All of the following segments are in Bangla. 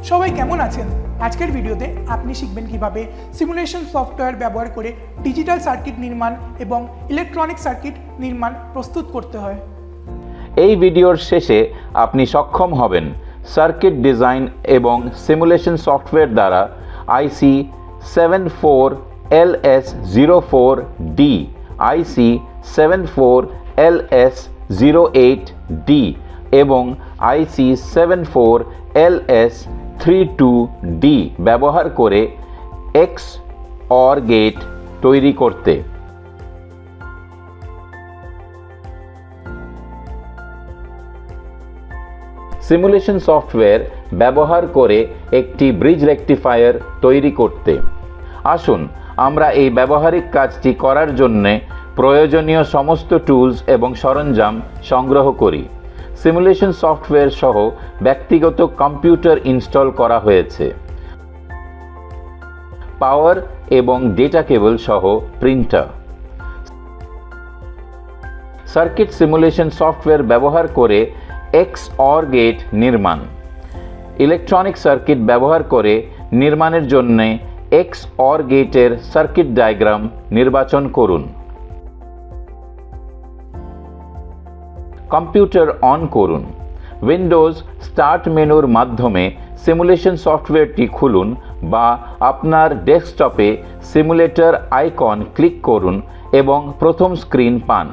সবাই কেমন আছেন? আজকের ভিডিওতে আপনি শিখবেন কিভাবে সিমুলেশন সফটওয়্যার ব্যবহার করে ডিজিটাল সার্কিট নির্মাণ এবং ইলেকট্রনিক সার্কিট নির্মাণ প্রস্তুত করতে হয়। এই ভিডিওর শেষে আপনি সক্ষম হবেন সার্কিট ডিজাইন এবং সিমুলেশন সফটওয়্যার দ্বারা আইসি 74LS04D, আইসি 74LS08D এবং আইসি 74LS32D ব্যবহার করে XOR গেট তৈরি করতে। সিমুলেশন সফটওয়্যার ব্যবহার করে একটি ব্রিজ রেকটিফায়ার তৈরি করতে। আসুন আমরা এই ব্যবহারিক কাজটি করার জন্য প্রয়োজনীয় সমস্ত টুলস এবং সরঞ্জাম সংগ্রহ করি। সিমুলেশন সফটওয়্যার সহ ব্যক্তিগত কম্পিউটার ইনস্টল করা হয়েছে। পাওয়ার এবং ডেটা কেবল সহ প্রিন্টার। সার্কিট সিমুলেশন সফটওয়্যার ব্যবহার করে XOR গেট নির্মাণ। ইলেকট্রনিক সার্কিট ব্যবহার করে নির্মাণের জন্য XOR গেটের সার্কিট ডায়াগ্রাম নির্বাচন করুন। কম্পিউটার অন করুন। উইন্ডোজ স্টার্ট মেনুর মাধ্যমে সিমুলেশন সফটওয়্যারটি খুলুন বা আপনার ডেস্কটপে সিমুলেটর আইকন ক্লিক করুন এবং প্রথম স্ক্রিন পান।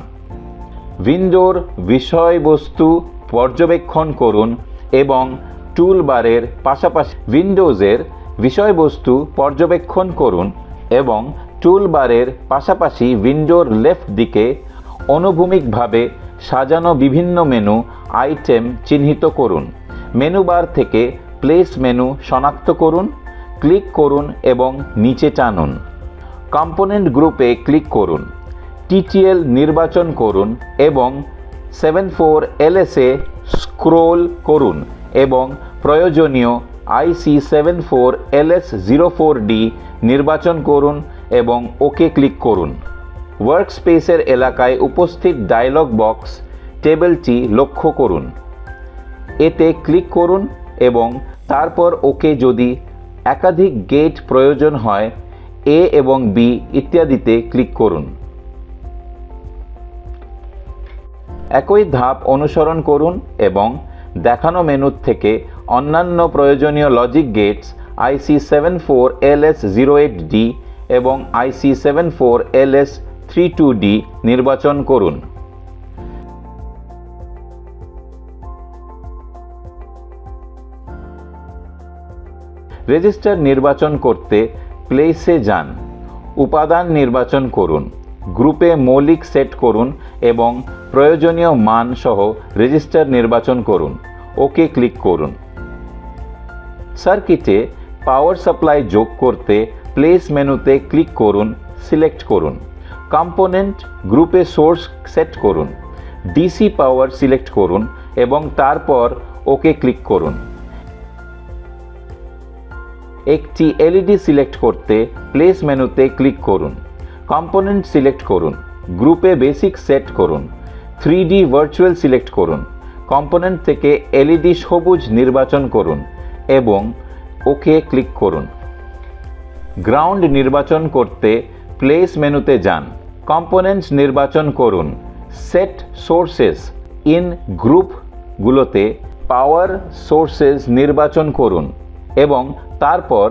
উইন্ডোর বিষয়বস্তু পর্যবেক্ষণ করুন এবং টুলবারের পাশাপাশি উইন্ডোজের বিষয়বস্তু পর্যবেক্ষণ করুন এবং টুলবারের পাশাপাশি উইন্ডোর লেফট দিকে অনুভূমিকভাবে সাজানো বিভিন্ন মেনু আইটেম চিহ্নিত করুন। মেনু বার থেকে প্লেস মেনু শনাক্ত করুন, ক্লিক করুন এবং নিচে টানুন। কম্পোনেন্ট গ্রুপে ক্লিক করুন, TTL নির্বাচন করুন এবং 74LS-এ স্ক্রোল করুন এবং প্রয়োজনীয় আইসি 74LS04D নির্বাচন করুন এবং ওকে ক্লিক করুন। ওয়ার্কস্পেসের এলাকায় উপস্থিত ডায়লগ বক্স টেবিলটি লক্ষ্য করুন। এতে ক্লিক করুন এবং তারপর ওকে। যদি একাধিক গেট প্রয়োজন হয় A এবং B ইত্যাদিতে ক্লিক করুন। একই ধাপ অনুসরণ করুন এবং দেখানো মেনু থেকে অন্যান্য প্রয়োজনীয় লজিক গেটস আইসি 74LS08D এবং আইসি 74LS32D নির্বাচন করুন। রেজিস্টার নির্বাচন করতে প্লেসে যান। উপাদান নির্বাচন করুন। গ্রুপে মৌলিক সেট করুন এবং প্রয়োজনীয় মান সহ রেজিস্টার নির্বাচন করুন। ওকে ক্লিক করুন। সার্কিটে পাওয়ার সাপ্লাই যোগ করতে প্লেস মেনুতে ক্লিক করুন, সিলেক্ট করুন। কম্পোনেন্ট গ্রুপে সোর্স সেট করুন। ডিসি পাওয়ার সিলেক্ট করুন এবং তারপর ওকে ক্লিক করুন। একটি এলইডি সিলেক্ট করতে প্লেস মেনুতে ক্লিক করুন। কম্পোনেন্ট সিলেক্ট করুন। গ্রুপে বেসিক সেট করুন। 3D ভার্চুয়াল সিলেক্ট করুন। কম্পোনেন্ট থেকে এলইডি সবুজ নির্বাচন করুন এবং ওকে ক্লিক করুন। গ্রাউন্ড নির্বাচন করতে প্লেস মেনুতে যান। কম্পোনেন্টস নির্বাচন করুন। সেট সোর্সেস ইন গ্রুপগুলোতে পাওয়ার সোর্সেস নির্বাচন করুন এবং তারপর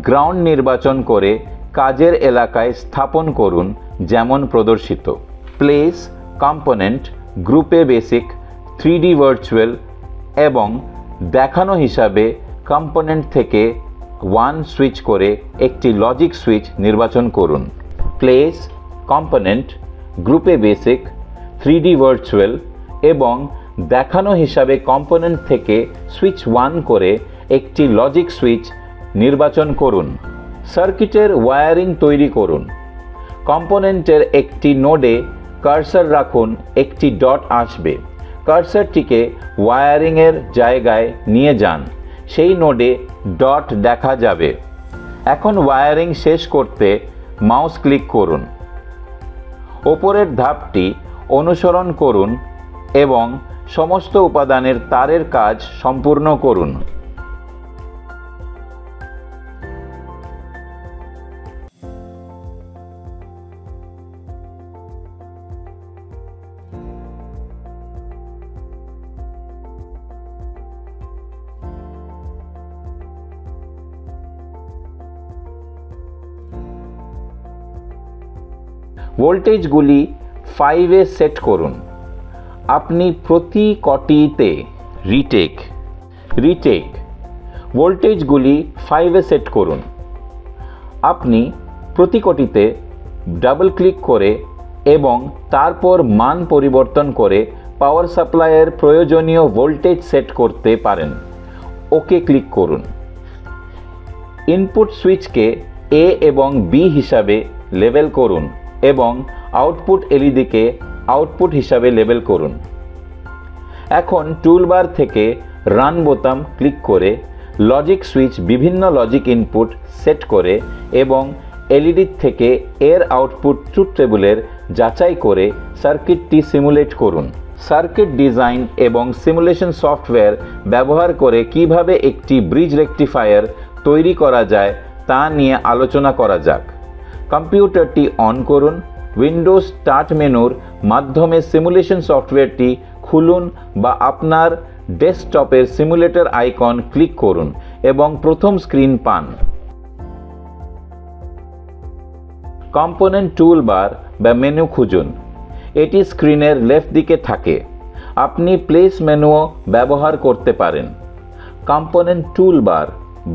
গ্রাউন্ড নির্বাচন করে কাজের এলাকায় স্থাপন করুন যেমন প্রদর্শিত। প্লেস কম্পোনেন্ট গ্রুপে বেসিক 3D ভার্চুয়াল এবং দেখানো হিসাবে কম্পোনেন্ট থেকে 1 সুইচ করে একটি লজিক সুইচ নির্বাচন করুন। প্লেস কম্পোনেন্ট গ্রুপে বেসিক 3D ভার্চুয়াল এবং দেখানো হিসাবে কম্পোনেন্ট থেকে সুইচ 1 করে একটি লজিক সুইচ নির্বাচন করুন। সার্কিটের ওয়্যারিং তৈরি করুন। কম্পোনেন্টের একটি নোডে কার্সার রাখুন, একটি ডট আসবে। কার্সারটিকে ওয়্যারিংয়ের জায়গায় নিয়ে যান, সেই নোডে ডট দেখা যাবে। এখন ওয়্যারিং শেষ করতে মাউস ক্লিক করুন। ওপরের ধাপটি অনুসরণ করুন এবং সমস্ত উপাদানের তারের কাজ সম্পূর্ণ করুন। ভোল্টেজগুলি 5-এ সেট করুন। আপনি প্রতি কটিতে রিটেক ভোল্টেজগুলি 5-এ সেট করুন। আপনি প্রতি কটিতে ডাবল ক্লিক করে এবং তারপর মান পরিবর্তন করে পাওয়ার সাপ্লাইয়ের প্রয়োজনীয় ভোল্টেজ সেট করতে পারেন। ওকে ক্লিক করুন। ইনপুট সুইচকে এ এবং বি হিসাবে লেবেল করুন এবং আউটপুট এলইডিকে আউটপুট হিসাবে লেবেল করুন। এখন টুলবার থেকে রান বোতাম ক্লিক করে লজিক সুইচ বিভিন্ন লজিক ইনপুট সেট করে এবং এলইডি থেকে এর আউটপুট ট্রুথ টেবিলের যাচাই করে সার্কিটটি সিমুলেট করুন। সার্কিট ডিজাইন এবং সিমুলেশন সফটওয়্যার ব্যবহার করে কিভাবে একটি ব্রিজ রেকটিফায়ার তৈরি করা যায় তা নিয়ে আলোচনা করা যাক। কম্পিউটারটি অন করুন। উইন্ডোজ স্টার্ট মেনুর মাধ্যমে সিমুলেশন সফটওয়্যারটি খুলুন বা আপনার ডেস্কটপের সিমুলেটর আইকন ক্লিক করুন এবং প্রথম স্ক্রিন পান। কম্পোনেন্ট টুলবার বা মেনু খুঁজুন। এটি স্ক্রিনের লেফট দিকে থাকে। আপনি প্লেস মেনুও ব্যবহার করতে পারেন। কম্পোনেন্ট টুলবার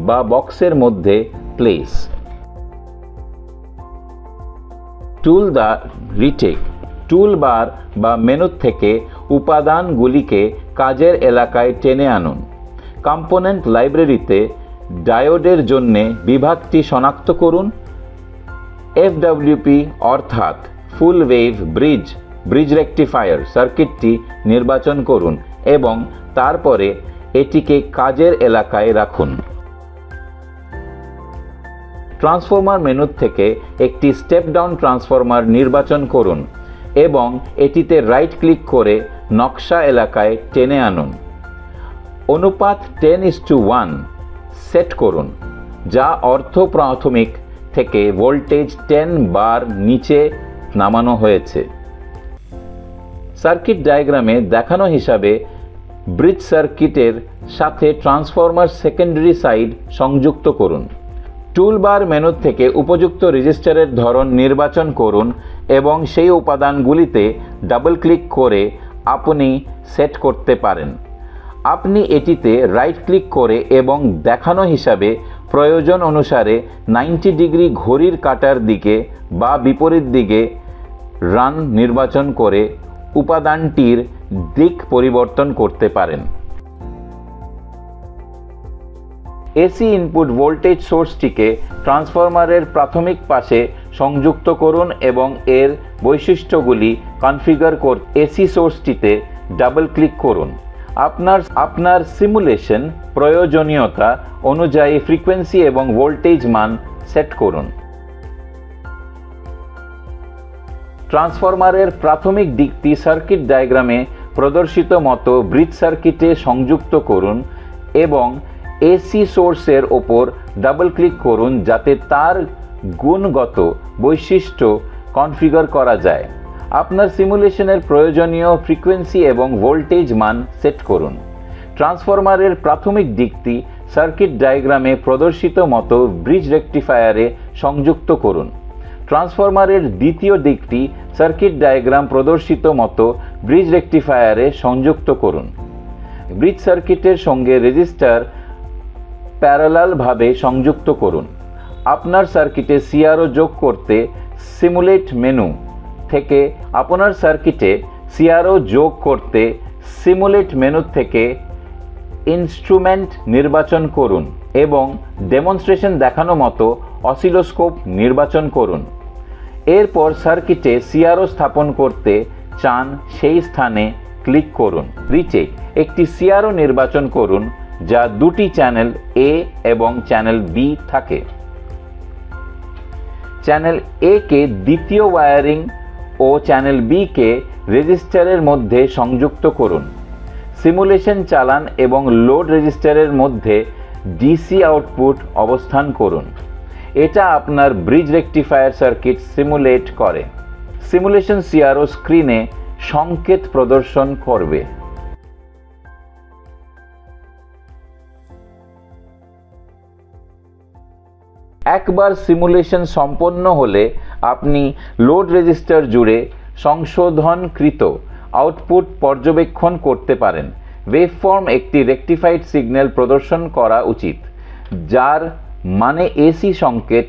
বা বক্সের মধ্যে প্লেস টুলবার বা মেনু থেকে উপাদানগুলিকে কাজের এলাকায় টেনে আনুন। কম্পোনেন্ট লাইব্রেরিতে ডায়োডের জন্য বিভাগটি শনাক্ত করুন। এফডব্লিউপি অর্থাৎ ফুল ওয়েভ ব্রিজ রেকটিফায়ার সার্কিটটি নির্বাচন করুন এবং তারপরে এটিকে কাজের এলাকায় রাখুন। ট্রান্সফরমার মেনু থেকে একটি স্টেপ ডাউন ট্রান্সফরমার নির্বাচন করুন এবং এটিতে রাইট ক্লিক করে নকশা এলাকায় টেনে আনুন। অনুপাত 10:1 সেট করুন, যা অর্থ প্রাথমিক থেকে ভোল্টেজ 10 বার নিচে নামানো হয়েছে। সার্কিট ডায়াগ্রামে দেখানো হিসাবে ব্রিজ সার্কিটের সাথে ট্রান্সফরমার সেকেন্ডারি সাইড সংযুক্ত করুন। টুলবার মেনু থেকে উপযুক্ত রেজিস্টারের ধরন নির্বাচন করুন এবং সেই উপাদানগুলিতে ডাবল ক্লিক করে আপনি সেট করতে পারেন। আপনি এটিতে রাইট ক্লিক করে এবং দেখানো হিসাবে প্রয়োজন অনুসারে 90 ডিগ্রি ঘড়ির কাঁটার দিকে বা বিপরীত দিকে রান নির্বাচন করে উপাদানটির দিক পরিবর্তন করতে পারেন। এসি ইনপুট ভোল্টেজ সোর্সটিকে ট্রান্সফরমারের প্রাথমিক পাশে সংযুক্ত করুন এবং এর বৈশিষ্ট্যগুলি কনফিগার করতে এসি সোর্সটিতে ডাবল ক্লিক করুন। আপনার সিমুলেশন প্রয়োজনীয়তা অনুযায়ী ফ্রিকোয়েন্সি এবং ভোল্টেজ মান সেট করুন। ট্রান্সফরমারের প্রাথমিক দিকটি সার্কিট ডায়াগ্রামে প্রদর্শিত মতো ব্রিজ সার্কিটে সংযুক্ত করুন এবং এসি সোর্সের ওপর ডাবল ক্লিক করুন যাতে তার গুণগত বৈশিষ্ট্য কনফিগার করা যায়। আপনার সিমুলেশনের প্রয়োজনীয় ফ্রিকোয়েন্সি এবং ভোল্টেজ মান সেট করুন। ট্রান্সফরমারের প্রাথমিক দিকটি সার্কিট ডায়াগ্রামে প্রদর্শিত মতো ব্রিজ রেকটিফায়ারে সংযুক্ত করুন। ট্রান্সফরমারের দ্বিতীয় দিকটি সার্কিট ডায়াগ্রাম প্রদর্শিত মতো ব্রিজ রেকটিফায়ারে সংযুক্ত করুন। ব্রিজ সার্কিটের সঙ্গে রেজিস্টার প্যারালালভাবে সংযুক্ত করুন। আপনার সার্কিটে সিআরও যোগ করতে সিমুলেট মেনু থেকে আপনার সার্কিটে সিআরও যোগ করতে সিমুলেট মেনু থেকে ইনস্ট্রুমেন্ট নির্বাচন করুন এবং ডেমনস্ট্রেশন দেখানো মতো অসিলোস্কোপ নির্বাচন করুন। এরপর সার্কিটে সিআরও স্থাপন করতে চান সেই স্থানে ক্লিক করুন। রিচেক একটি সিআরও নির্বাচন করুন যা দুটি চ্যানেল এ এবং চ্যানেল বি থাকে। চ্যানেল এ কে দ্বিতীয় ওয়্যারিং ও চ্যানেল বি কে রেজিস্টারের মধ্যে সংযুক্ত করুন। সিমুলেশন চালান এবং লোড রেজিস্টারের মধ্যে ডিসি আউটপুট অবস্থান করুন। এটা আপনার ব্রিজ রেকটিফায়ার সার্কিট সিমুলেট করে। সিমুলেশন সিআরও স্ক্রিনে সংকেত প্রদর্শন করবে। একবার সিমুলেশন সম্পন্ন হলে আপনি লোড রেজিস্টার জুড়ে সংশোধনকৃত আউটপুট পর্যবেক্ষণ করতে পারেন। ওয়েভফর্ম একটি রেকটিফাইড সিগন্যাল প্রদর্শন করা উচিত, যার মানে এসি সংকেত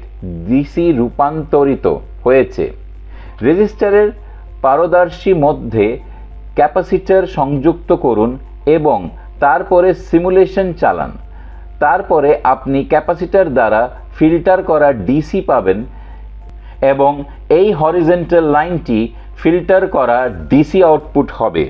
ডিসি রূপান্তরিত হয়েছে। রেজিস্টারের পারদর্শী মধ্যে ক্যাপাসিটর সংযুক্ত করুন এবং তারপরে সিমুলেশন চালান। তারপরে আপনি ক্যাপাসিটর দ্বারা ফিল্টার করা ডিসি পাবেন এবং এই হরিজন্টাল লাইনটি ফিল্টার করা ডিসি আউটপুট হবে।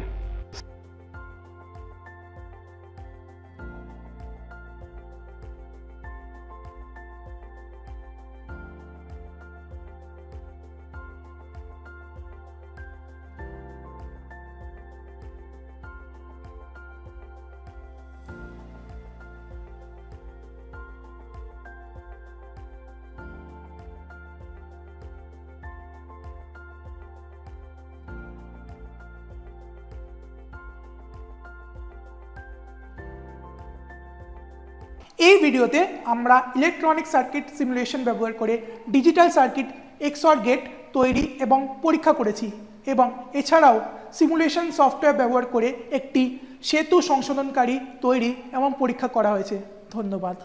এই ভিডিওতে আমরা ইলেকট্রনিক সার্কিট সিমুলেশন ব্যবহার করে ডিজিটাল সার্কিট XOR গেট তৈরি এবং পরীক্ষা করেছি এবং এছাড়াও সিমুলেশন সফটওয়্যার ব্যবহার করে একটি সেতু সংশোধনকারী তৈরি এবং পরীক্ষা করা হয়েছে। ধন্যবাদ।